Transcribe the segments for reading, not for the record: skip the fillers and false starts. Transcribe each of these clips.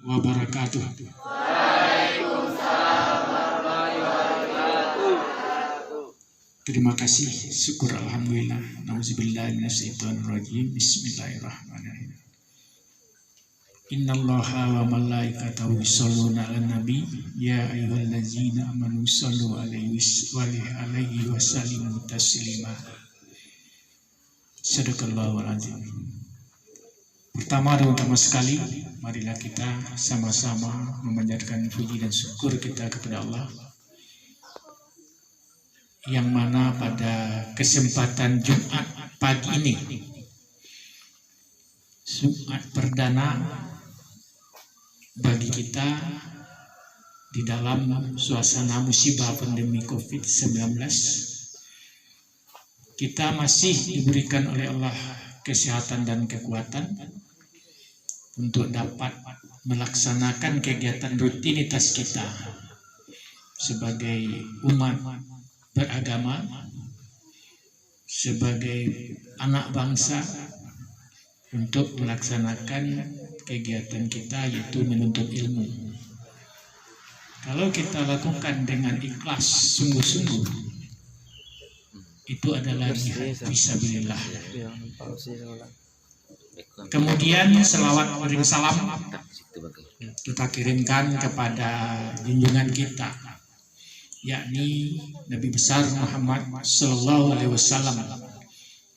wabarakatuh. Terima kasih, syukur alhamdulillah. Nauzubillahi minasyaitonirrajim. Bismillahirrahmanirrahim. Innallaha wa malaikatahu yusholluna 'alan nabi ya ayyuhallazina amanu shollu 'alaihi wa sallimu taslima. Shadaqallahul azim. Pertama dan utama sekali, marilah kita sama-sama memanjatkan puji dan syukur kita kepada Allah, yang mana pada kesempatan Jumat pagi ini, Jumat perdana bagi kita di dalam suasana musibah pandemi COVID-19, kita masih diberikan oleh Allah kesehatan dan kekuatan untuk dapat melaksanakan kegiatan rutinitas kita sebagai umat beragama, sebagai anak bangsa, untuk melaksanakan kegiatan kita, yaitu menuntut ilmu. Kalau kita lakukan dengan ikhlas, sungguh-sungguh, itu adalah jihad fisabilillah. Kemudian selawat dan salam kita kirimkan kepada junjungan kita, yakni Nabi besar Muhammad sallallahu alaihi wasallam,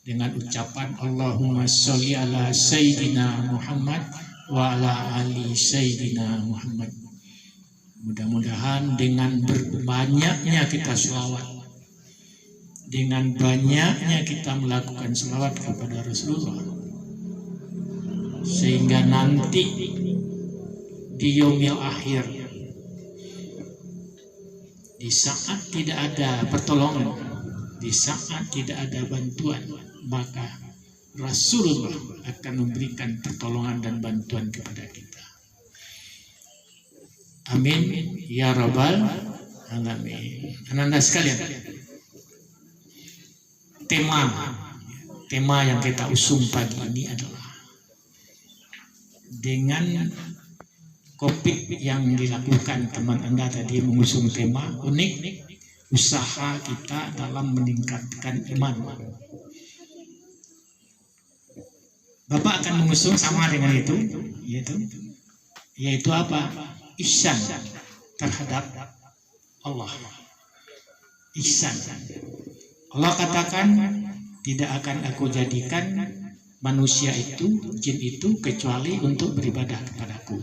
dengan ucapan Allahumma sholli ala sayyidina Muhammad wa ala ali sayyidina Muhammad. Mudah-mudahan dengan berbanyaknya kita selawat, dengan banyaknya kita melakukan selawat kepada Rasulullah, sehingga nanti di yaumil akhir, di saat tidak ada pertolongan, di saat tidak ada bantuan, maka Rasulullah akan memberikan pertolongan dan bantuan kepada kita. Amin ya rabbal alamin. Ananda sekalian, tema yang kita usung pagi ini adalah, dengan COVID yang dilakukan, teman Anda tadi mengusung tema unik, usaha kita dalam meningkatkan iman. Bapak akan mengusung sama dengan itu, yaitu apa? Ihsan terhadap Allah. Ihsan. Allah katakan, tidak akan aku jadikan manusia itu, jin itu, kecuali untuk beribadah kepadaku.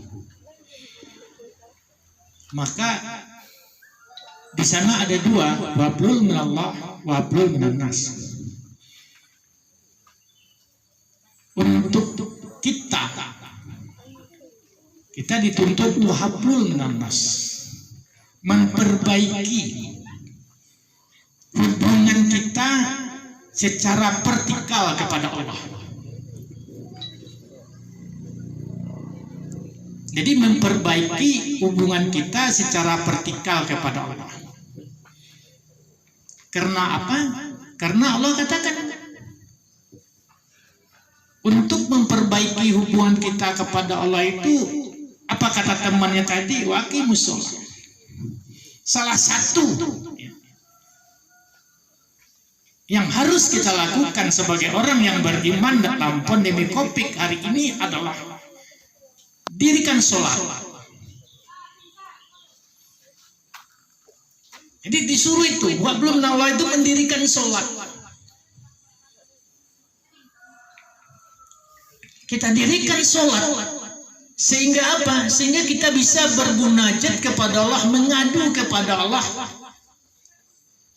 Maka di sana ada dua, wablul minallah, wablul minannas. Untuk kita dituntut wablul minannas, memperbaiki hubungan kita secara vertikal kepada Allah. Jadi memperbaiki hubungan kita secara vertikal kepada Allah. Karena apa? Karena Allah katakan, untuk memperbaiki hubungan kita kepada Allah itu, apa kata temannya tadi? Waqimus sholat. Salah satu yang harus kita lakukan sebagai orang yang beriman dalam pandemi COVID hari ini adalah dirikan sholat. Jadi disuruh itu, belum Allah itu mendirikan sholat. Kita dirikan sholat. Sehingga apa? Sehingga kita bisa bermunajat kepada Allah, mengadu kepada Allah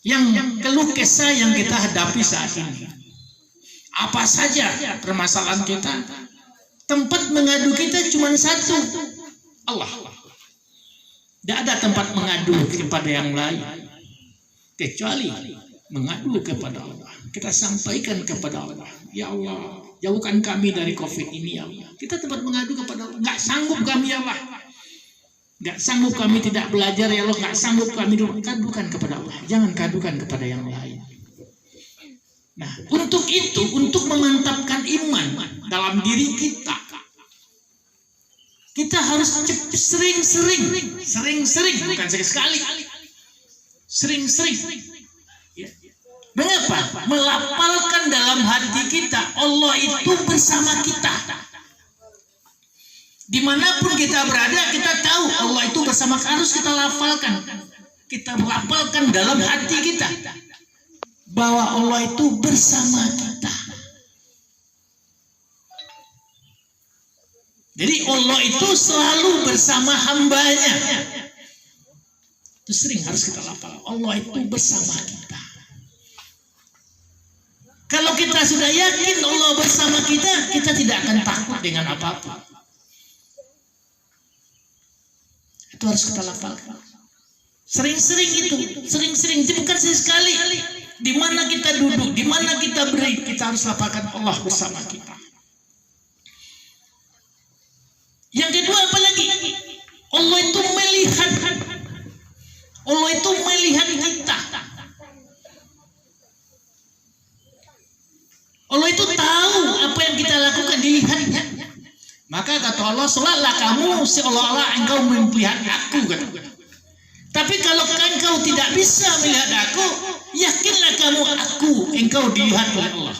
yang keluh kesah yang kita hadapi saat ini. Apa saja permasalahan kita, tempat mengadu kita cuma satu, Allah. Tidak ada tempat mengadu kepada yang lain kecuali mengadu kepada Allah. Kita sampaikan kepada Allah, ya Allah, jauhkan kami dari COVID ini, ya Allah. Kita tempat mengadu kepada Allah. Nggak sanggup kami, ya Allah. Nggak sanggup kami tidak belajar, ya Allah. Nggak sanggup kami, kadukan kepada Allah. Jangan kadukan kepada yang lain. Nah, untuk itu, untuk memantapkan iman dalam diri kita, Kita harus sering-sering, bukan sekali, sering-sering. Ya. Mengapa? Melafalkan dalam hati kita, Allah itu bersama kita. Dimanapun kita berada, kita tahu Allah itu bersama kita. Harus kita lafalkan. Kita melafalkan dalam hati kita bahwa Allah itu bersama kita. Jadi Allah itu selalu bersama hambanya. Itu sering harus kita lafal. Allah itu bersama kita. Kalau kita sudah yakin Allah bersama kita, kita tidak akan takut dengan apapun. Itu harus kita lafalkan. Sering-sering itu, sering-sering, bukan sekali. Di mana kita duduk, di mana kita berdiri, kita harus lafalkan Allah bersama kita. Yang kedua apa lagi? Allah itu melihat. Allah itu melihat kita. Allah itu tahu apa yang kita lakukan, dilihatnya. Maka kata Allah, sholatlah kamu seolah-olah engkau melihat aku. Tapi kalau engkau tidak bisa melihat aku, yakinlah kamu engkau dilihat oleh Allah.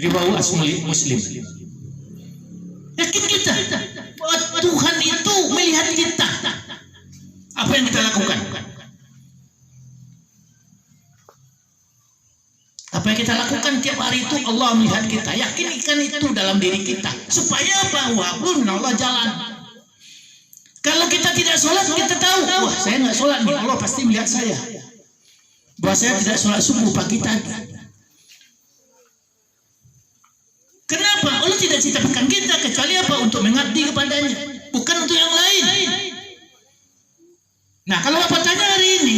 Riwayat Muslim. Yakin kita bahwa Tuhan itu melihat kita. Apa yang kita lakukan? Apa yang kita lakukan tiap hari itu Allah melihat kita. Yakinkan itu dalam diri kita. Supaya apa? Walaupun Allah jalan. Kalau kita tidak sholat, kita tahu, wah saya nggak sholat nih, Allah pasti melihat saya. Bahwa saya tidak sholat subuh pagi tadi. Kenapa? Allah tidak ciptakan kita kecuali apa? Untuk mengabdi kepadanya, bukan untuk yang lain. Nah, kalau Bapak tanya hari ini,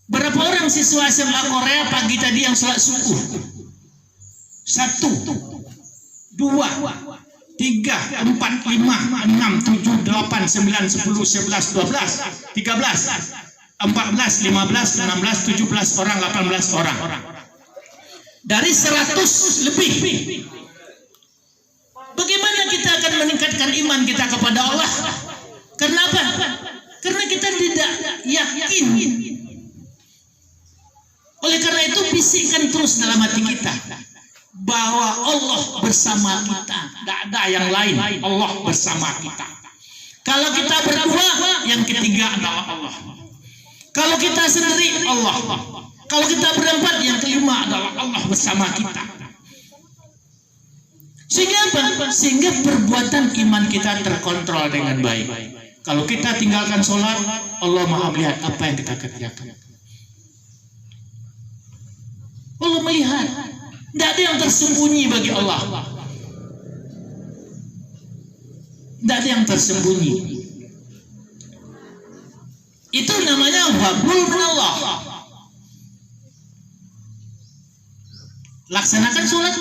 berapa orang siswa SMA Korea pagi tadi yang sholat subuh? 1, 2, 3, 4, 5, 6, 7, 8, 9, 10, 11, 12, 13, 14, 15, 16, 17, 18, 19, 20, orang, 18 orang. Dari 100 lebih. Bagaimana kita akan meningkatkan iman kita kepada Allah? Karena apa? Karena kita tidak yakin. Oleh karena itu bisikkan terus dalam hati kita bahwa Allah bersama kita. Tidak ada yang lain. Allah bersama kita. Kalau kita berdua, yang ketiga adalah Allah. Kalau kita sendiri, Allah. Kalau kita berempat, yang kelima adalah Allah bersama kita. Sehingga apa? Sehingga perbuatan iman kita terkontrol dengan baik. Kalau kita tinggalkan sholat, Allah Maha melihat apa yang kita kerjakan. Allah melihat. Tidak ada yang tersembunyi bagi Allah. Tidak ada yang tersembunyi. Itu namanya wabul minallah. Laksanakan sholat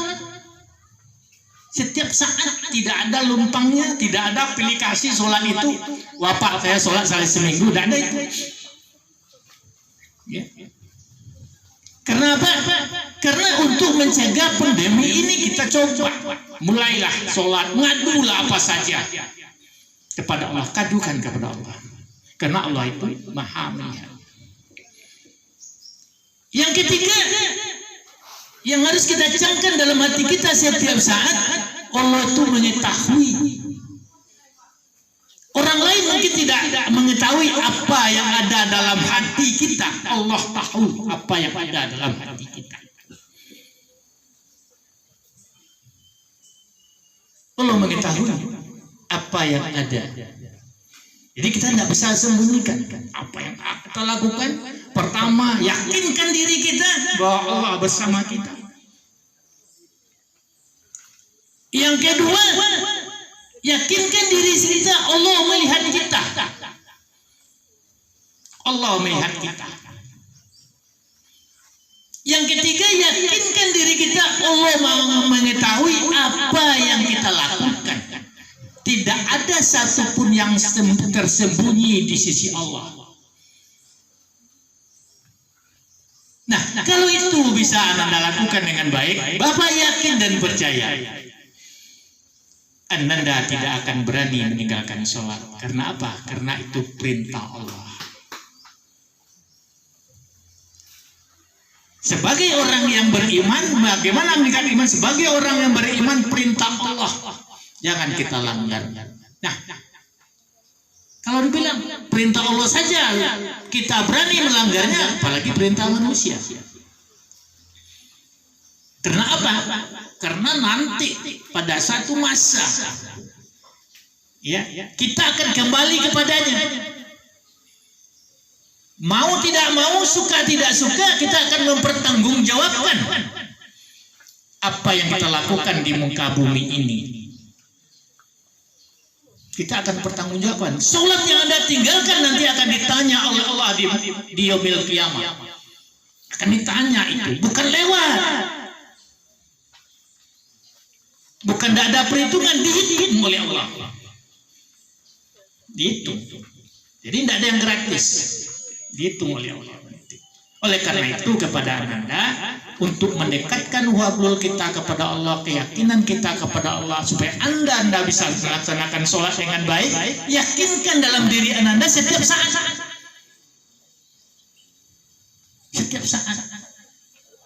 setiap saat, tidak ada lumpangnya, tidak ada aplikasi sholat itu. Wah saya sholat sekali seminggu, tidak ada itu. Ya. Karena apa? Karena untuk mencegah pandemi ini kita coba mulailah sholat, ngadulah apa saja kepada Allah, kadukan kepada Allah. Karena Allah itu Maha melihat. Yang ketiga, yang harus kita camkan dalam hati kita setiap saat, Allah itu mengetahui. Orang lain mungkin tidak mengetahui apa yang ada dalam hati kita. Allah tahu apa yang ada dalam hati kita. Allah mengetahui apa yang ada. Jadi kita tidak bisa sembunyikan apa yang kita lakukan. Pertama, yakinkan diri kita bahwa Allah bersama kita. Yang kedua, yakinkan diri kita Allah melihat kita. Allah melihat kita. Yang ketiga, yakinkan diri kita Allah mengetahui apa yang kita lakukan. Tidak ada satupun yang tersembunyi di sisi Allah. Nah, kalau itu bisa Anda lakukan dengan baik, Bapak yakin dan percaya Ananda tidak akan berani meninggalkan sholat. Karena apa? Karena itu perintah Allah. Sebagai orang yang beriman, bagaimana meningkat iman? Sebagai orang yang beriman, perintah Allah jangan kita langgar. Nah, kalau dibilang perintah Allah saja kita berani melanggarnya, apalagi perintah manusia. Karena apa? Karena nanti pada satu masa ya, kita akan kembali kepadanya. Mau tidak mau, suka tidak suka, kita akan mempertanggungjawabkan apa yang kita lakukan di muka bumi ini. Kita akan pertanggungjawabkan. Sholat yang Anda tinggalkan nanti akan ditanya oleh Allah di yaumil qiyamah. Akan ditanya itu, bukan lewat. Bukan tidak ada perhitungan, dihitung oleh Allah. Dihitung. Jadi tidak ada yang gratis. Dihitung oleh Allah. Oleh karena itu kepada Anda, untuk mendekatkan wablul kita kepada Allah, keyakinan kita kepada Allah, supaya Anda bisa melaksanakan sholat dengan baik, yakinkan dalam diri Anda setiap saat. Setiap saat.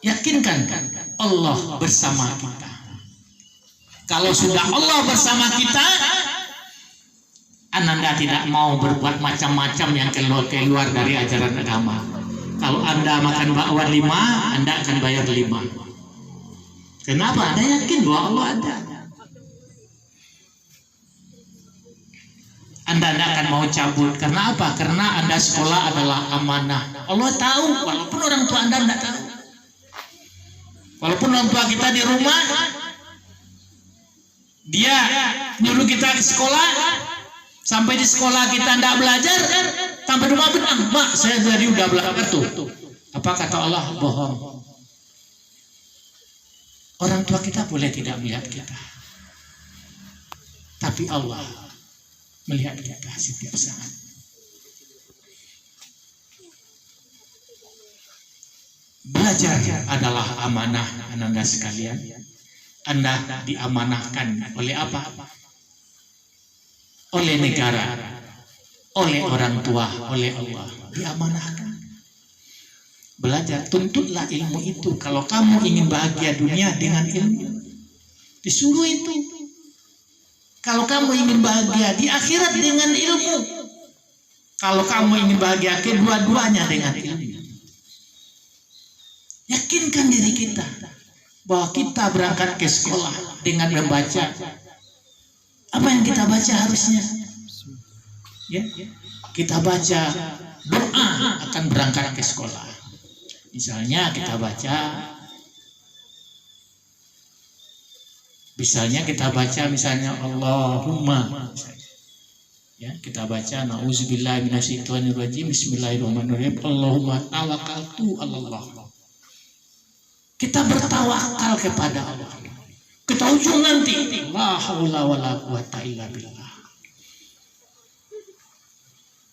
Yakinkan Allah bersama kita. Kalau sudah Allah bersama kita, Anda tidak mau berbuat macam-macam yang keluar dari ajaran agama. Kalau Anda makan bakwan 5, Anda akan bayar 5. Kenapa? Anda yakin bahwa Allah ada. Anda tidak akan mau cabut. Karena apa? Karena Anda sekolah adalah amanah. Allah tahu, walaupun orang tua Anda tidak tahu. Walaupun orang tua kita di rumah, dia nyuruh kita ke sekolah, sampai di sekolah kita tidak belajar, sampai rumah bilang, "Mak, saya tadi udah belajar tuh." Apa kata Allah? Bohong. Orang tua kita boleh tidak melihat kita, tapi Allah melihat kita setiap saat. Belajar adalah amanah Anda sekalian. Anda diamanahkan oleh apa? Oleh negara, oleh orang tua, oleh Allah. Diamanahkan. Belajar, tuntutlah ilmu itu. Kalau kamu ingin bahagia dunia dengan ilmu, disuruh itu. Kalau kamu ingin bahagia di akhirat dengan ilmu, kalau kamu ingin bahagia kedua-duanya dengan ilmu. Yakinkan diri kita bahwa kita berangkat ke sekolah dengan membaca. Apa yang kita baca harusnya? Ya, kita baca doa akan berangkat ke sekolah. Misalnya kita baca, misalnya Allahumma, ya, kita baca nauzubillahi minasyaitonirrajim, bismillahirrahmanirrahim, Allahumma tawakkaltu 'alallah. Kita bertawakal kepada Allah. Kita ujung nanti, la haula wala quwata illa billah.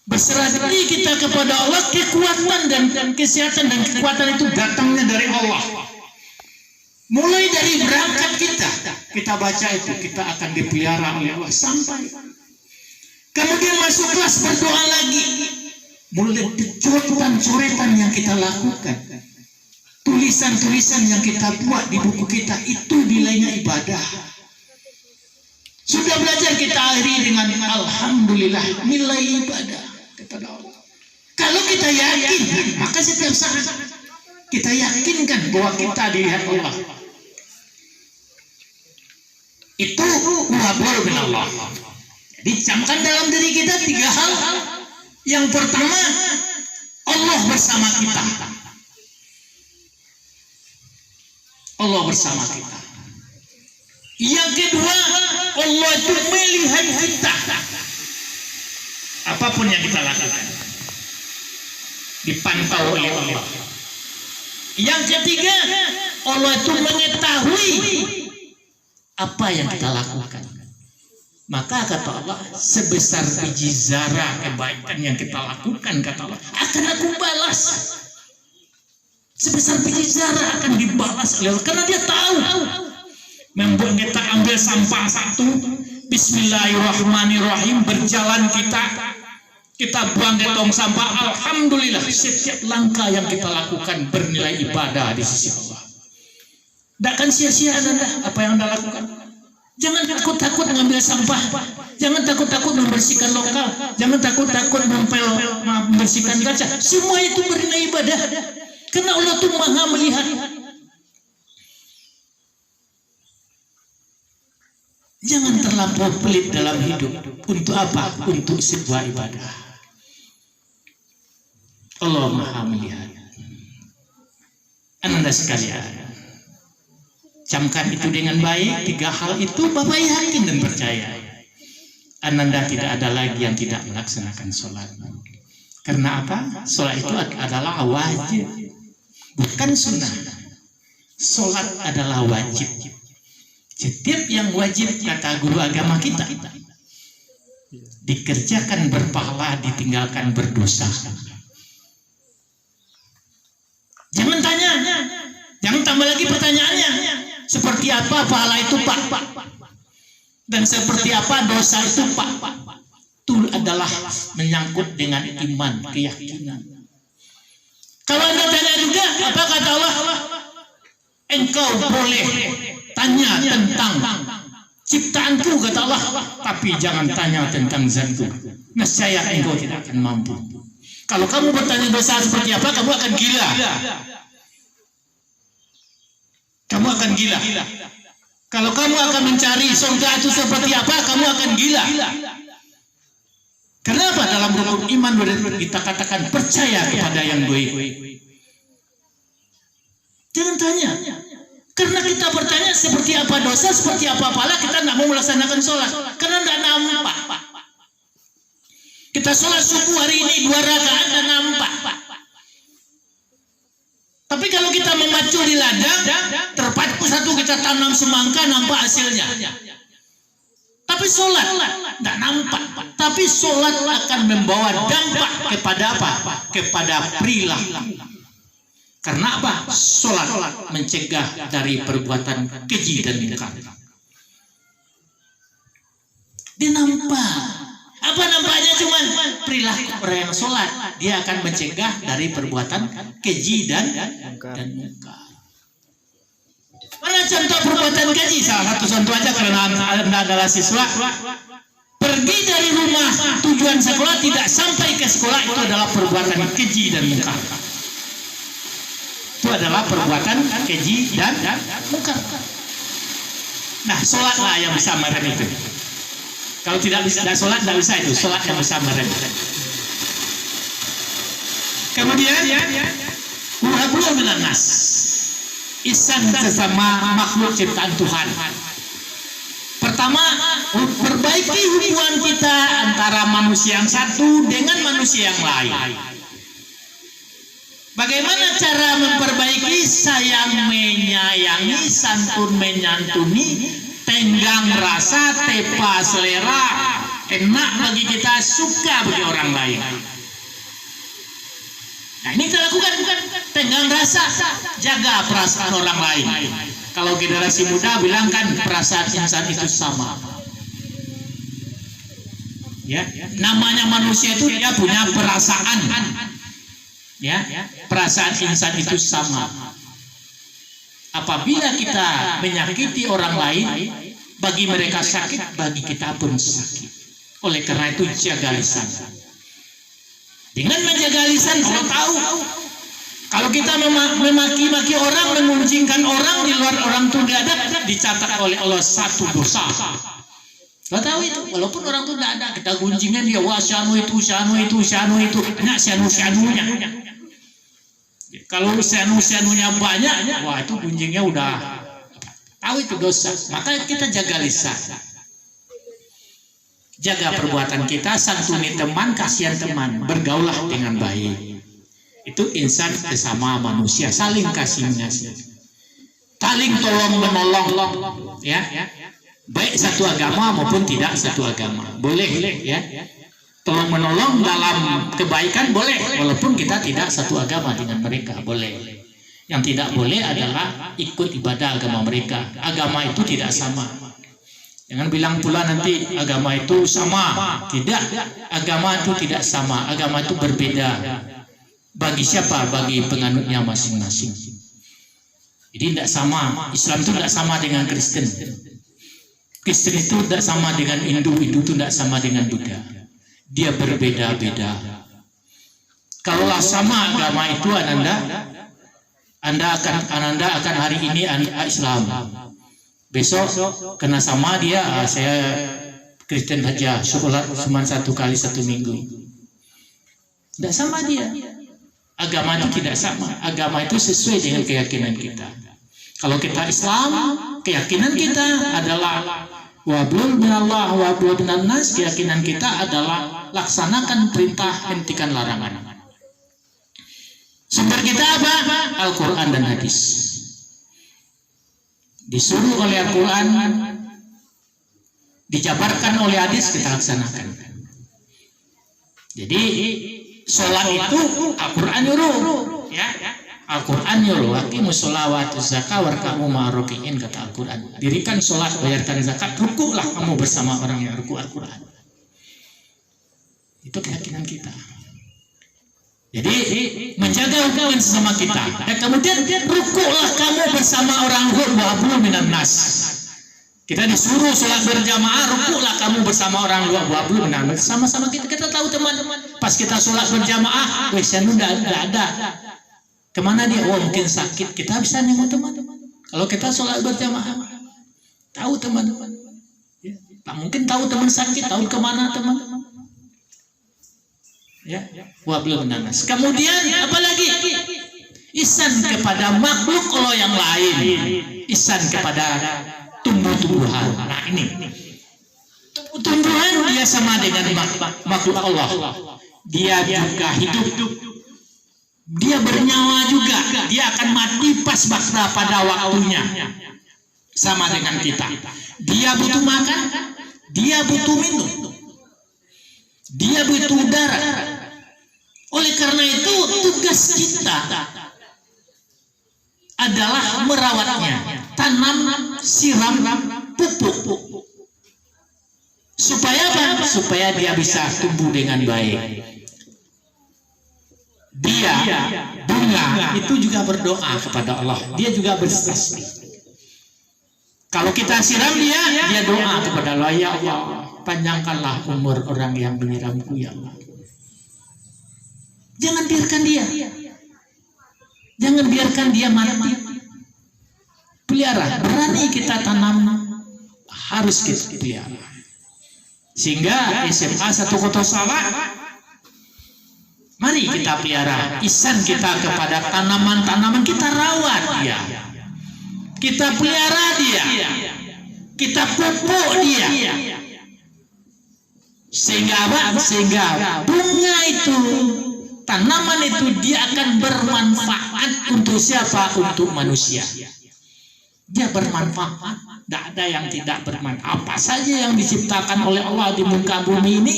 Berserah diri kita kepada Allah, kekuatan dan kesehatan dan kekuatan itu datangnya dari Allah. Mulai dari berangkat kita baca itu, kita akan dipelihara oleh Allah sampai. Kemudian masuk kelas berdoa lagi. Mulai coretan yang kita lakukan, tulisan-tulisan yang kita buat di buku kita, itu nilainya ibadah. Sudah belajar, kita akhiri dengan alhamdulillah, nilai ibadah kepada Allah. Kalau kita yakin, maka setiap saat kita yakinkan bahwa kita dilihat Allah. Itu wabar bin Allah. Jadi camkan dalam diri kita 3 hal. Yang pertama, Allah bersama kita. Allah bersama kita. Yang kedua, Allah itu melihat kita. Apapun yang kita lakukan, dipantau oleh Allah. Yang ketiga, Allah itu mengetahui apa yang kita lakukan. Maka kata Allah, sebesar biji zarah kebaikan yang kita lakukan, kata Allah, akan aku balas. Sebesar biji zarah akan dibalas oleh Allah, karena dia tahu. Membuat kita ambil sampah satu, Bismillahirrahmanirrahim, berjalan kita buang ke tong sampah. Alhamdulillah, setiap langkah yang kita lakukan bernilai ibadah di sisi Allah. Tidak akan sia-sia Anda apa yang Anda lakukan. Jangan takut-takut mengambil sampah, jangan takut-takut membersihkan lokal, jangan takut-takut membersihkan kaca. Semua itu bernilai ibadah, karena Allah itu Maha melihat. Jangan terlampau pelit dalam hidup. Untuk apa? Untuk sebuah ibadah. Allah Maha melihat. Anda sekalian, camkan itu dengan baik. 3 hal itu Bapak yakin dan percaya. Ananda tidak ada lagi yang tidak melaksanakan sholat. Karena apa? Sholat itu adalah wajib, bukan sunnah. Sholat adalah wajib. Setiap yang wajib, kata guru agama kita, dikerjakan berpahala, ditinggalkan berdosa. Jangan tanya, jangan tambah lagi pertanyaannya. Seperti apa pahala itu Pak? Dan seperti apa dosa itu Pak? Itu adalah menyangkut dengan iman, keyakinan. Kalau Anda tanya juga, apa kata Allah? Engkau boleh tanya tentang ciptaanku, kata Allah, tapi jangan tanya tentang zatku. Nescaya engkau tidak akan mampu. Kalau kamu bertanya dosa seperti apa, kamu akan gila. Kamu akan gila. Kalau kamu akan mencari surga itu seperti apa, kamu akan gila. Kenapa? Dalam rukun iman kita katakan percaya kepada yang baik. Jangan tanya. Karena kita bertanya seperti apa dosa, seperti apa pahala, kita tidak mau melaksanakan sholat. Karena tidak nampak. Kita sholat subuh hari ini 2 rakaat dan nampak. Tapi kalau kita memacu di ladang, terpacu satu kita tanam semangka, nampak hasilnya. Tapi sholat tidak nampak. Tapi sholat akan membawa dampak kepada apa? Kepada perilaku. Karena apa? Sholat mencegah dari perbuatan keji dan mungkar. Dia nampak. Apa nampaknya? Cuman perilaku orang yang sholat, dia akan mencegah dari perbuatan keji dan mungkar. Mana contoh perbuatan keji? Salah satu contoh aja, karena Anda adalah siswa. Pergi dari rumah tujuan sekolah, tidak sampai ke sekolah, itu adalah perbuatan keji dan mungkar. Itu adalah perbuatan keji dan mungkar. Nah, sholatlah yang bisa merem itu. Kalau tidak bisa sholat, tidak bisa itu. Sholat yang bisa merem. Kemudian, wahbullah minan nas, ihsan sesama makhluk ciptaan Tuhan. Pertama, perbaiki hubungan kita antara manusia yang satu dengan manusia yang lain. Bagaimana cara memperbaiki? Sayang menyayangi, santun menyantuni, tenggang rasa, tepa selera, enak bagi kita, suka bagi orang lain. Nah, ini kita lakukan, tenggang rasa, jaga perasaan orang lain. Kalau generasi muda bilang kan perasaan insan itu sama. Ya, namanya manusia itu dia punya perasaan. Ya, perasaan insan itu sama. Apabila kita menyakiti orang lain, bagi mereka sakit, bagi kita pun sakit. Oleh karena itu jaga lisan. Dengan menjaga lisan, Allah tahu. Kalau kita memaki-maki orang, mengunjingkan orang di luar orang itu tidak ada, dicatat oleh Allah 1 dosa. Kita tahu itu, walaupun orang itu tidak ada, kita gunjingkan dia, wah syanu itu, banyak syanu-syanunya. Kalau syanu-syanunya banyak, wah itu gunjingnya udah tahu itu dosa. Maka kita jaga lisan. Jaga perbuatan kita, santuni teman, kasihan teman, bergaulah dengan baik. Itu insan sesama manusia, saling kasih mengasihi, saling tolong menolong, ya. Baik satu agama maupun tidak satu agama, boleh, ya. Tolong menolong dalam kebaikan boleh, walaupun kita tidak satu agama dengan mereka, boleh. Yang tidak boleh adalah ikut ibadah agama mereka. Agama itu tidak sama. Jangan bilang pula nanti agama itu sama. Tidak, agama itu tidak sama. Agama itu berbeda. Bagi siapa? Bagi penganutnya masing-masing. Jadi tidak sama. Islam itu tidak sama dengan Kristen. Kristen itu tidak sama dengan Hindu. Hindu itu tidak sama dengan Buddha. Dia berbeda-beda. Kalaulah sama agama itu Anda akan hari ini Anda Islam. Besok kena sama dia, saya Kristen saja, sholat cuma 1 kali 1 minggu. Tidak sama dia. Agama itu tidak sama. Agama itu sesuai dengan keyakinan kita. Kalau kita Islam, keyakinan kita adalah wablul minallah wablul minan nas. Keyakinan kita adalah laksanakan perintah, hentikan larangan. Sumber kita apa? Al-Quran dan hadis. Disuruh oleh Al-Quran, dijabarkan oleh hadis, kita laksanakan. Jadi sholat itu Al-Quran nyuruh, ya. Al-Quran nyuruh, aqimus sholawat zakat warka'u ma'aroki'in, kata Al-Quran. Dirikan sholat, bayarkan zakat, rukuklah kamu bersama orang yang rukuk Al-Quran. Itu keyakinan kita. Jadi menjaga hubungan sesama kita. Dan kemudian rukuklah kamu bersama orang wa'bulu minan nas. Kita disuruh sholat berjamaah, rukuklah kamu bersama orang wa'bulu minan nas. Sama-sama kita tahu teman-teman. Pas kita sholat berjamaah, wesanu tidak ada. Kemana dia? Oh mungkin sakit. Kita bisa nengok teman-teman. Kalau kita sholat berjamaah, tahu teman-teman. Tak mungkin tahu teman sakit, tahu kemana teman-teman. Ya, wa'bulu minan nas. Kemudian apalagi? Ihsan kepada makhluk Allah yang lain. Ihsan kepada tumbuh-tumbuhan. Nah ini. Tumbuhan dia sama dengan makhluk Allah. Dia juga hidup. Dia bernyawa juga. Dia akan mati pas pada waktunya. Sama dengan kita. Dia butuh makan. Dia butuh minum. Dia butuh udara. Oleh karena itu tugas kita adalah merawatnya, tanam, siram, pupuk. Supaya apa? Supaya dia bisa tumbuh dengan baik. Dia bunga itu juga berdoa kepada Allah. Dia juga bertasbih. Kalau kita siram dia doa kepada Allah, ya Allah, panjangkanlah umur orang yang menyiramku, ya Allah. Jangan biarkan dia. Jangan biarkan dia mati. Pelihara. Berani kita tanam. Harus kita pelihara. Sehingga SMA 1 Kota Salak, mari kita pelihara. Ihsan kita kepada tanaman-tanaman, kita rawat dia. Kita pelihara dia. Kita pupuk dia. Sehingga apa? Sehingga bunga itu, tanaman itu dia akan bermanfaat untuk siapa? Untuk manusia. Dia bermanfaat. Tidak ada yang tidak bermanfaat. Apa saja yang diciptakan oleh Allah di muka bumi ini,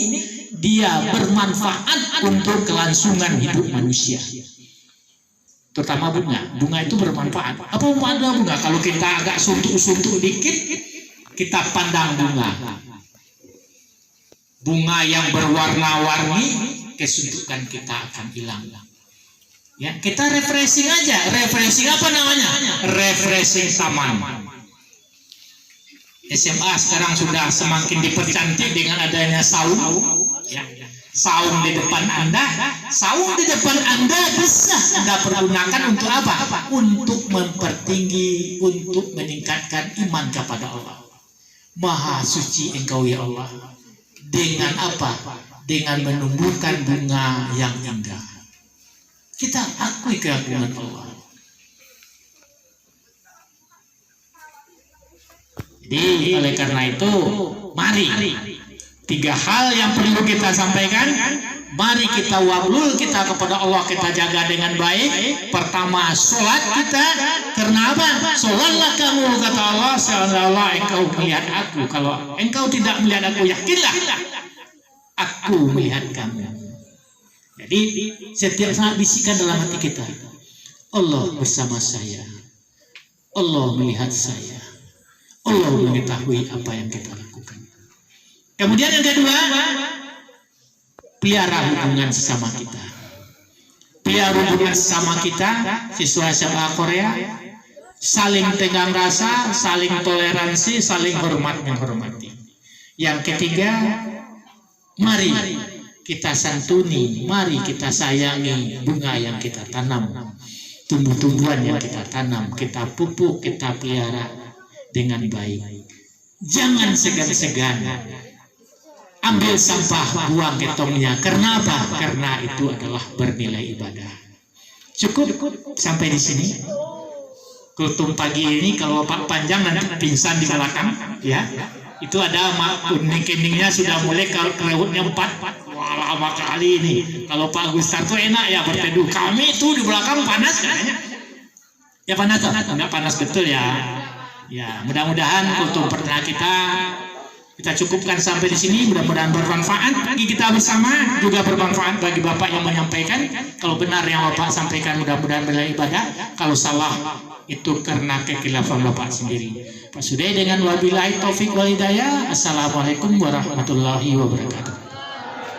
dia bermanfaat untuk kelangsungan hidup manusia. Terutama bunga. Bunga itu bermanfaat. Apa manfaatnya bunga? Kalau kita agak suntuk-suntuk dikit, kita pandang bunga. Bunga yang berwarna-warni, kesuntukan kita akan hilang. Ya, kita refreshing aja. Refreshing apa namanya? Refreshing taman. SMA sekarang sudah semakin dipercantik dengan adanya saung. Ya. Saung di depan Anda. Saung di depan Anda bisa Anda pergunakan untuk apa? Untuk mempertinggi, untuk meningkatkan iman kepada Allah. Maha suci Engkau ya Allah. Dengan apa? Dengan menumbuhkan bunga yang indah. Kita akui keagungan Allah. Jadi oleh karena itu, mari 3 hal yang perlu kita sampaikan. Mari kita wablul kita kepada Allah, kita jaga dengan baik. Pertama, sholat kita. Karena apa? Sholatlah kamu, kata Allah, seolah-olah engkau melihat aku. Kalau engkau tidak melihat aku, yakinlah aku melihat kamu. Jadi setiap saat bisikan dalam hati kita, Allah bersama saya, Allah melihat saya, Allah mengetahui apa yang kita lakukan. Kemudian yang kedua, pelihara hubungan sesama kita. Pelihara hubungan sesama kita sesuai syariat Korea, saling tegang rasa, saling toleransi, saling hormat menghormati. Yang ketiga, mari kita santuni, mari kita sayangi bunga yang kita tanam, tumbuh-tumbuhan yang kita tanam, kita pupuk, kita pelihara dengan baik. Jangan segan-segan ambil sampah, buang ke tongnya. Karena apa? Karena itu adalah bernilai ibadah. Cukup sampai di sini. Kultum pagi ini kalau Pak panjang nanti pingsan di belakang, ya. Itu ada kuning-kuningnya sudah mulai kerewutnya 4. Wah, lama kali ini. Kalau Pak Gustar tuh enak ya berteduh. Kami itu di belakang panas katanya. Ya panas tuh? Enggak panas betul ya. Ya, mudah-mudahan kultum perdana kita cukupkan sampai di sini. Mudah-mudahan bermanfaat bagi kita bersama, juga bermanfaat bagi Bapak yang menyampaikan. Kalau benar yang Bapak sampaikan mudah-mudahan bernilai ibadah. Kalau salah itu karena kekhilafan Bapak sendiri. Pak Sudai dengan wabillahi taufik wal hidayah. Assalamualaikum warahmatullahi wabarakatuh.